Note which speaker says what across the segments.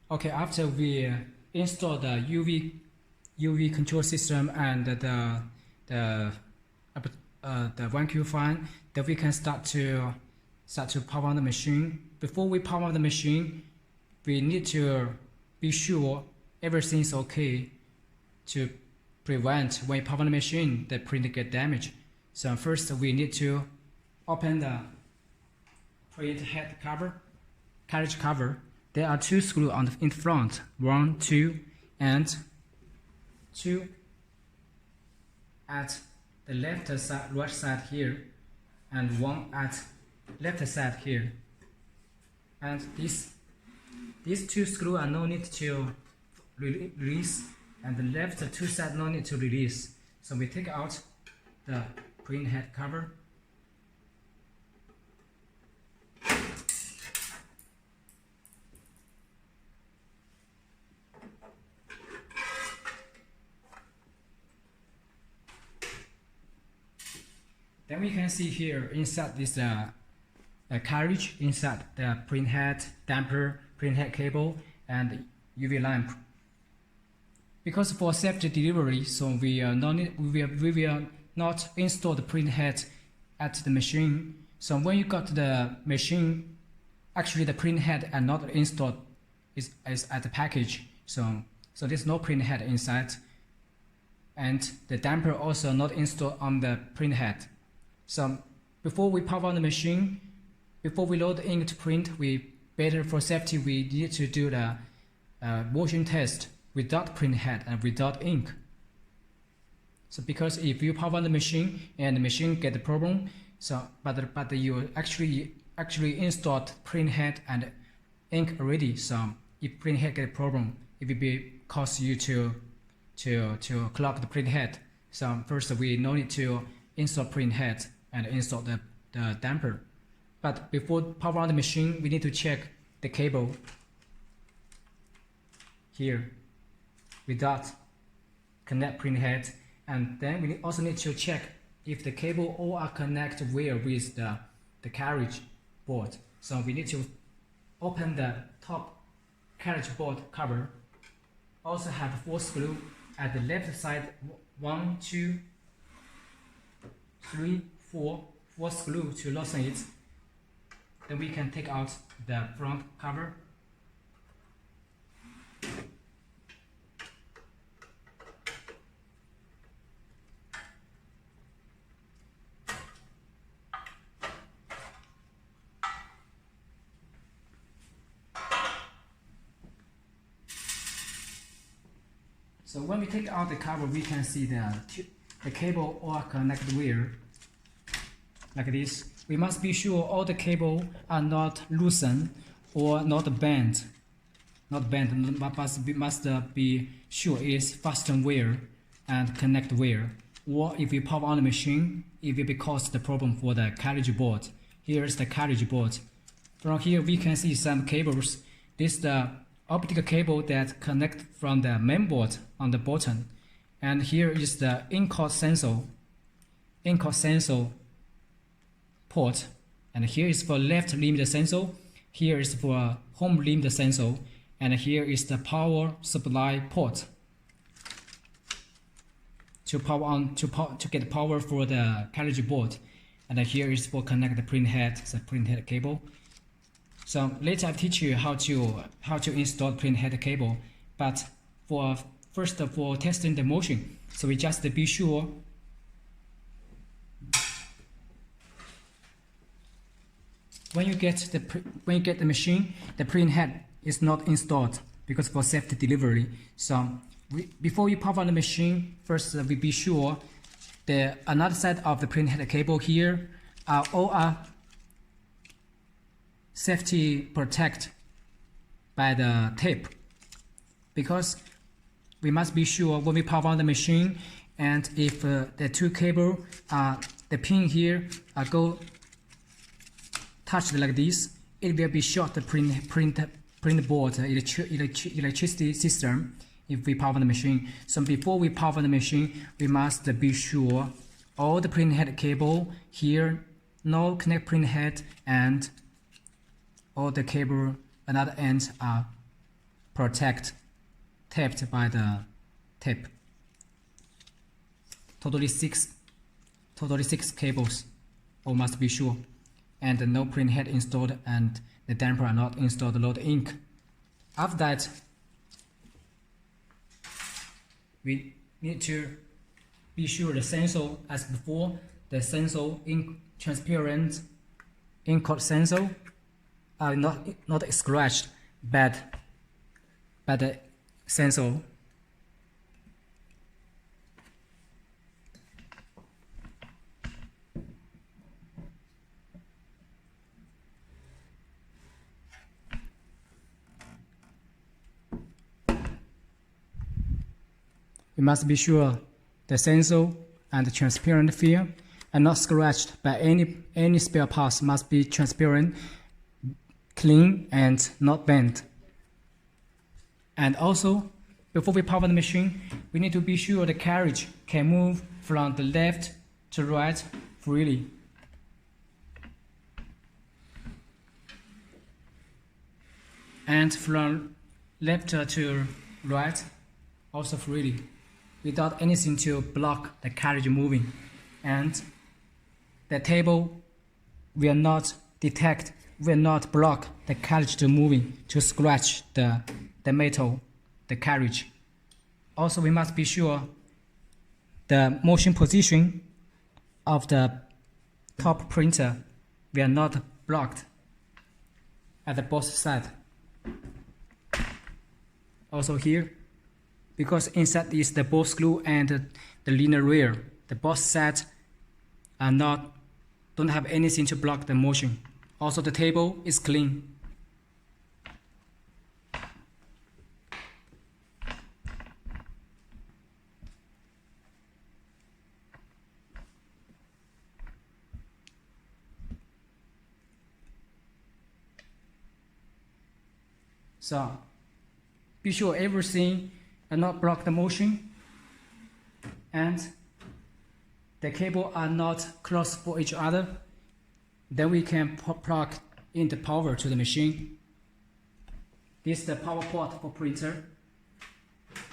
Speaker 1: Okay, after we install the UV control system and the vacuum fan, then we can start to power on the machine. Before we power on the machine, we need to be sure everything is okay to prevent when you power on the machine the printer get damaged. So first we need to open the print head cover, carriage cover. There are two screws in front, 1, 2, and 2 at the left side, right side here, and 1 at left side here. And these two screws are no need to release, and the left two sides no need to release. So we take out the print head cover. Then we can see here inside this carriage, inside the print head, damper, print head cable, and UV lamp. Because for safety delivery, so we will not install the print head at the machine. So when you got the machine, actually the print head are not installed is at the package. So there's no print head inside, and the damper also not installed on the print head. So before we power on the machine, before we load the ink to print, we better for safety we need to do the motion test without print head and without ink. So because if you power on the machine and the machine get the problem, so but you actually installed print head and ink already. So if print head get a problem, it will be cause you to clog the print head. So first we no need to install print head and install the damper. But before power on the machine, we need to check the cable here without connect print head, and then we also need to check if the cable all are connected well with the carriage board. So we need to open the top carriage board cover. Also have 4 screws at the left side, 1, 2, 3, 4 screws to loosen it. Then we can take out the front cover. So when we take out the cover, we can see the cable all connected well, like this. We must be sure all the cable are not loosened or not bent. Not bent, but must be sure it's fastened well and connect well. Or if we power on the machine, it will be cause the problem for the carriage board. Here is the carriage board. From here we can see some cables. This is the optical cable that connect from the main board on the bottom. And here is the in-court sensor port, and here is for left limit sensor, here is for home limit sensor, and here is the power supply port to power on to get power for the carriage board, and here is for connect the print head, the print head cable. So later I teach you how to install print head cable, but for testing the motion, so we just be sure when you get the machine, the print head is not installed because for safety delivery. So before you power on the machine, first we be sure the another side of the print head cable here are safety protect by the tape, because we must be sure when we power on the machine, and if the two cable the pin here go touched like this, it will be short the print board electricity system if we power the machine. So before we power the machine, we must be sure all the print head cable here no connect print head, and all the cable another ends are taped by the tape. Totally six cables, all must be sure, and no printhead installed and the damper are not installed to load ink. After that, we need to be sure the sensor, as before, the sensor transparent ink coat sensor are not scratched by the sensor. We must be sure the sensor and the transparent film are not scratched by any spare parts. Must be transparent, clean, and not bent. And also, before we power the machine, we need to be sure the carriage can move from the left to right freely. And from left to right also freely, without anything to block the carriage moving. And the table will not block the carriage to moving, to scratch the metal, the carriage. Also, we must be sure the motion position of the top printer will not blocked at the both sides. Also here, because inside is the ball screw and the linear rail, the both sides don't have anything to block the motion. Also, the table is clean. So, be sure everything and not block the motion, and the cable are not close for each other. Then we can plug in the power to the machine. This is the power port for printer.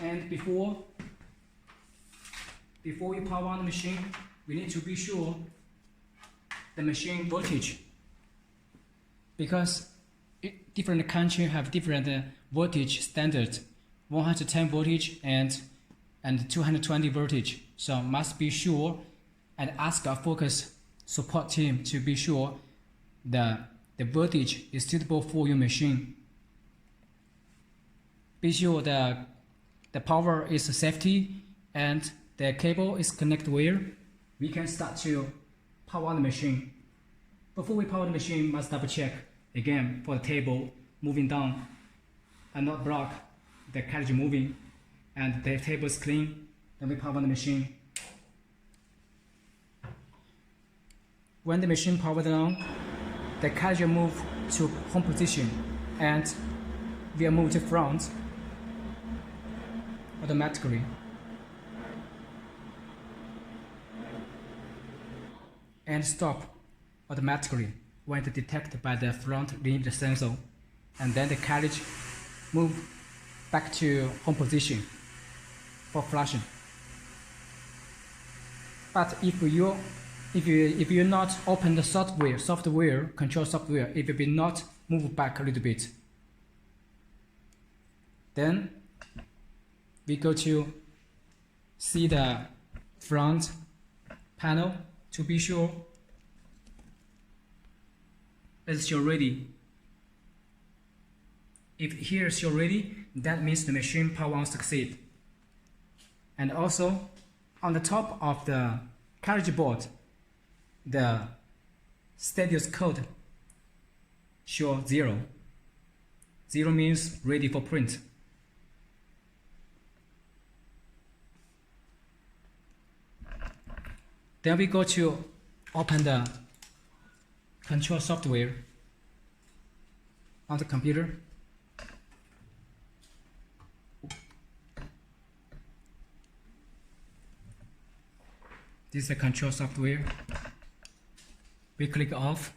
Speaker 1: And before we power on the machine, we need to be sure the machine voltage, because different countries have different voltage standards. 110 voltage and 220 voltage. So must be sure and ask our Focus support team to be sure the voltage is suitable for your machine. Be sure the power is safety and the cable is connected well. We can start to power on the machine. Before we power the machine, must double check again for the table moving down and not block the carriage moving, and the table is clean. Then we power the machine. When the machine powered on, the carriage will move to home position and will move to front automatically. And stop automatically when it detected by the front limit sensor, and then the carriage move back to home position for flushing. But if you not open the control software, it will be not move back a little bit. Then we go to see the front panel to be sure it's show ready. If here is show ready, that means the machine power on succeed. And also on the top of the carriage board, the status code show 0. 0 means ready for print. Then we go to open the control software on the computer. This is the control software. We click off.